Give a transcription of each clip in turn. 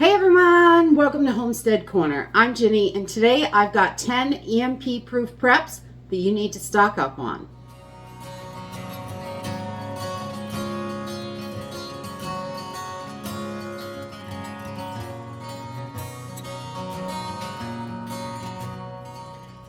Hey everyone, welcome to Homestead Corner. I'm Ginny, and today I've got 10 EMP proof preps that you need to stock up on.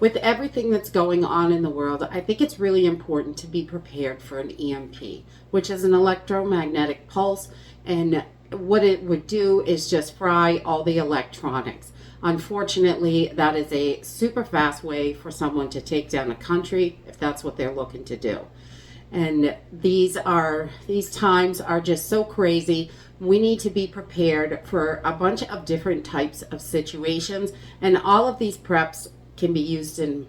With everything that's going on in the world, I think it's really important to be prepared for an EMP, which is an electromagnetic pulse, and what it would do is just fry all the electronics. Unfortunately, that is a super fast way for someone to take down a country if that's what they're looking to do. And these times are just so crazy. We need to be prepared for a bunch of different types of situations, and all of these preps can be used in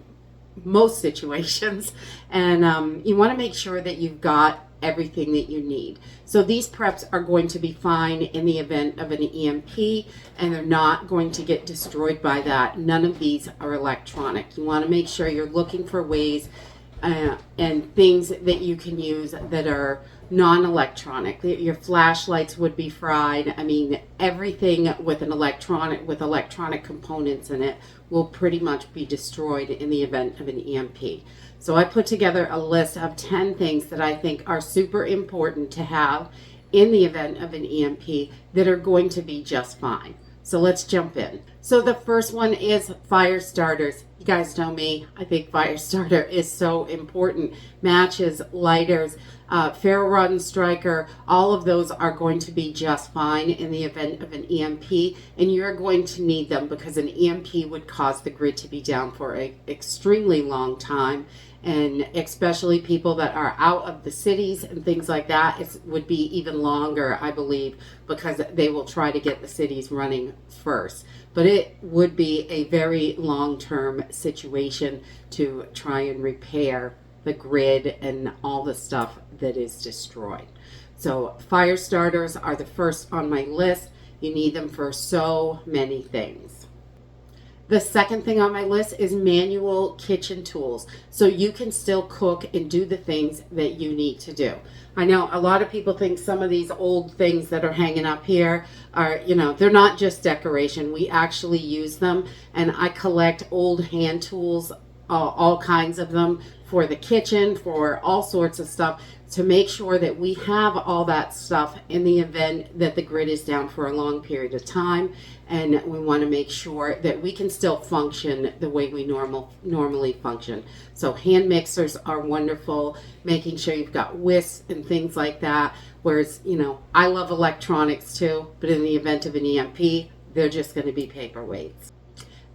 most situations, and you want to make sure that you've got everything that you need. So these preps are going to be fine in the event of an EMP, and they're not going to get destroyed by that. None of these are electronic. You want to make sure you're looking for ways and things that you can use that are non-electronic. Your flashlights would be fried. I mean, everything with electronic components in it will pretty much be destroyed in the event of an EMP. So I put together a list of 10 things that I think are super important to have in the event of an EMP that are going to be just fine. So let's jump in. So the first one is fire starters. You guys know me. I think fire starter is so important. Matches, lighters, ferro rod and striker, all of those are going to be just fine in the event of an EMP, and you're going to need them because an EMP would cause the grid to be down for an extremely long time, and especially people that are out of the cities and things like that, it would be even longer, I believe, because they will try to get the cities running first. But it would be a very long-term situation to try and repair the grid and all the stuff that is destroyed. So fire starters are the first on my list. You need them for so many things. The second thing on my list is manual kitchen tools, so you can still cook and do the things that you need to do. I know a lot of people think some of these old things that are hanging up here are, they're not just decoration. We actually use them, and I collect old hand tools, all kinds of them, for the kitchen, for all sorts of stuff, to make sure that we have all that stuff in the event that the grid is down for a long period of time. And we want to make sure that we can still function the way we normally function. So hand mixers are wonderful, making sure you've got whisks and things like that. Whereas, I love electronics too, but in the event of an EMP, they're just going to be paperweights.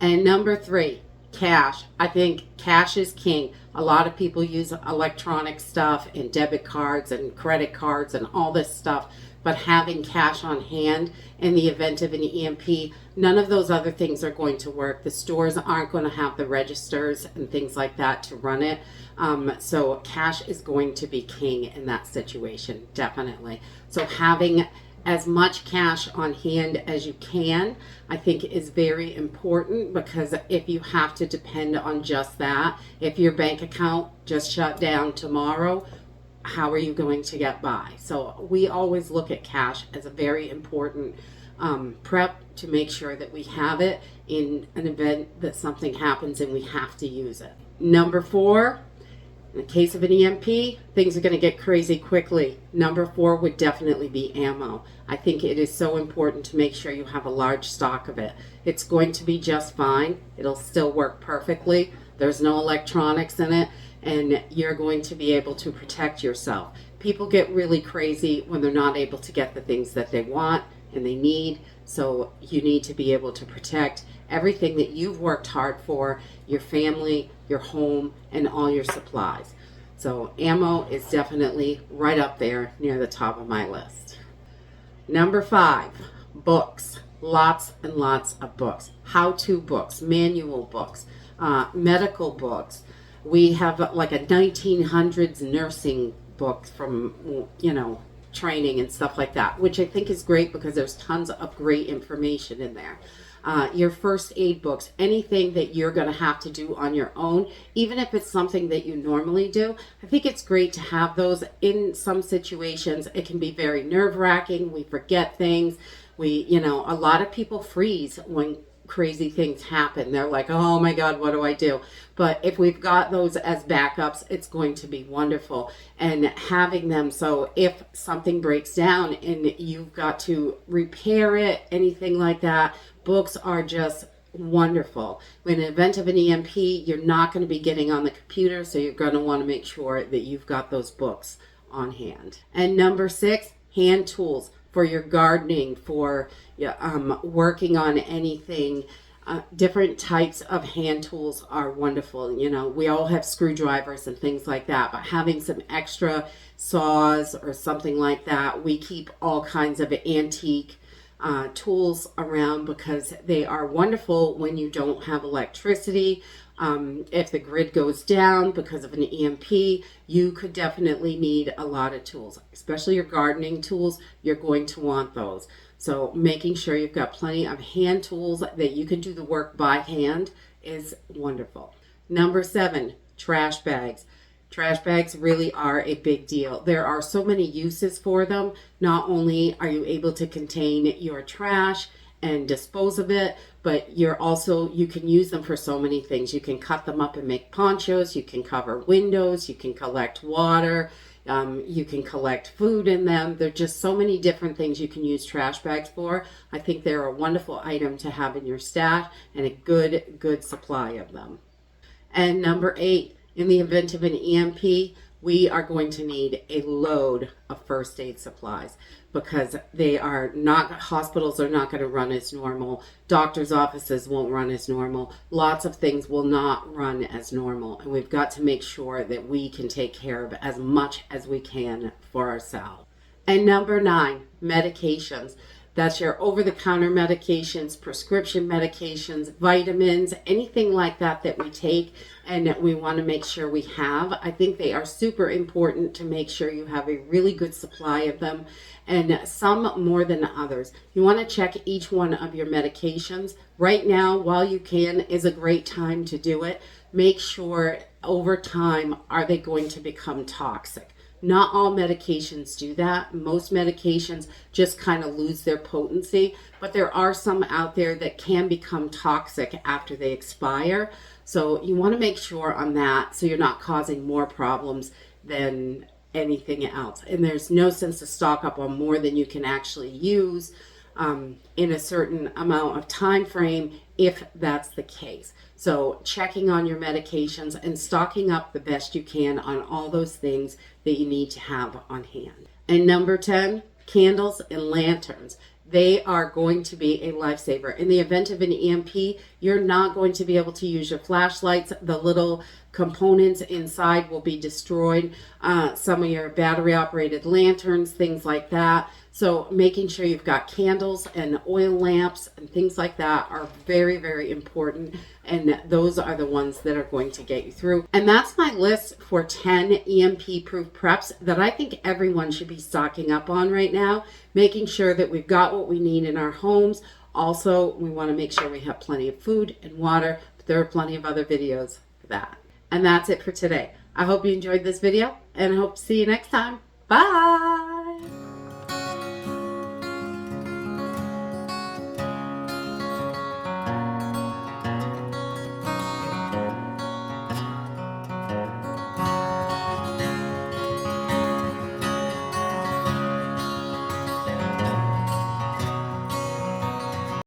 And number 3, cash. I think cash is king. A lot of people use electronic stuff and debit cards and credit cards and all this stuff, but having cash on hand in the event of an EMP, none of those other things are going to work. The stores aren't going to have the registers and things like that to run it. So cash is going to be king in that situation, definitely. So having as much cash on hand as you can, I think, is very important, because if you have to depend on just that, if your bank account just shut down tomorrow, how are you going to get by? So we always look at cash as a very important prep to make sure that we have it in an event that something happens and we have to use it. Number 4, in the case of an EMP, things are going to get crazy quickly. Number 4 would definitely be ammo. I think it is so important to make sure you have a large stock of it. It's going to be just fine. It'll still work perfectly. There's no electronics in it, and you're going to be able to protect yourself. People get really crazy when they're not able to get the things that they want and they need, so you need to be able to protect everything that you've worked hard for, your family, your home, and all your supplies. So ammo is definitely right up there near the top of my list. Number 5, books. Lots and lots of books. How-to books, manual books, medical books. We have like a 1900s nursing book from, training and stuff like that, which I think is great because there's tons of great information in there. Your first aid books, anything that you're going to have to do on your own, even if it's something that you normally do. I think it's great to have those. In some situations, it can be very nerve-wracking. We forget things. A lot of people freeze when crazy things happen. They're like, oh my God, what do I do? But if we've got those as backups, it's going to be wonderful. And having them, so if something breaks down and you've got to repair it, anything like that, books are just wonderful. In the event of an EMP, you're not going to be getting on the computer, so you're going to want to make sure that you've got those books on hand. And number 6, hand tools for your gardening, for working on anything. Different types of hand tools are wonderful. We all have screwdrivers and things like that, but having some extra saws or something like that, we keep all kinds of antique tools around because they are wonderful when you don't have electricity. If the grid goes down because of an EMP, you could definitely need a lot of tools, especially your gardening tools. You're going to want those. So making sure you've got plenty of hand tools that you can do the work by hand is wonderful. Number 7, trash bags. Trash bags really are a big deal. There are so many uses for them. Not only are you able to contain your trash and dispose of it, but you can use them for so many things. You can cut them up and make ponchos, you can cover windows, you can collect water, you can collect food in them. There are just so many different things you can use trash bags for. I think they're a wonderful item to have in your stash and a good supply of them. And number 8, in the event of an EMP, we are going to need a load of first aid supplies because hospitals are not going to run as normal. Doctors' offices won't run as normal. Lots of things will not run as normal. And we've got to make sure that we can take care of as much as we can for ourselves. And number 9, medications. That's your over-the-counter medications, prescription medications, vitamins, anything like that we take and that we want to make sure we have. I think they are super important to make sure you have a really good supply of them, and some more than others. You want to check each one of your medications. Right now, while you can, is a great time to do it. Make sure over time, are they going to become toxic? Not all medications do that. Most medications just kind of lose their potency, but there are some out there that can become toxic after they expire. So you want to make sure on that so you're not causing more problems than anything else. And there's no sense to stock up on more than you can actually use in a certain amount of time frame if that's the case. So checking on your medications and stocking up the best you can on all those things that you need to have on hand. And number 10, candles and lanterns. They are going to be a lifesaver. In the event of an EMP, you're not going to be able to use your flashlights. The little components inside will be destroyed. Some of your battery operated lanterns, things like that. So making sure you've got candles and oil lamps and things like that are very, very important. And those are the ones that are going to get you through. And that's my list for 10 EMP proof preps that I think everyone should be stocking up on right now, making sure that we've got what we need in our homes. Also, we want to make sure we have plenty of food and water, but there are plenty of other videos for that. And that's it for today. I hope you enjoyed this video and I hope to see you next time. Bye!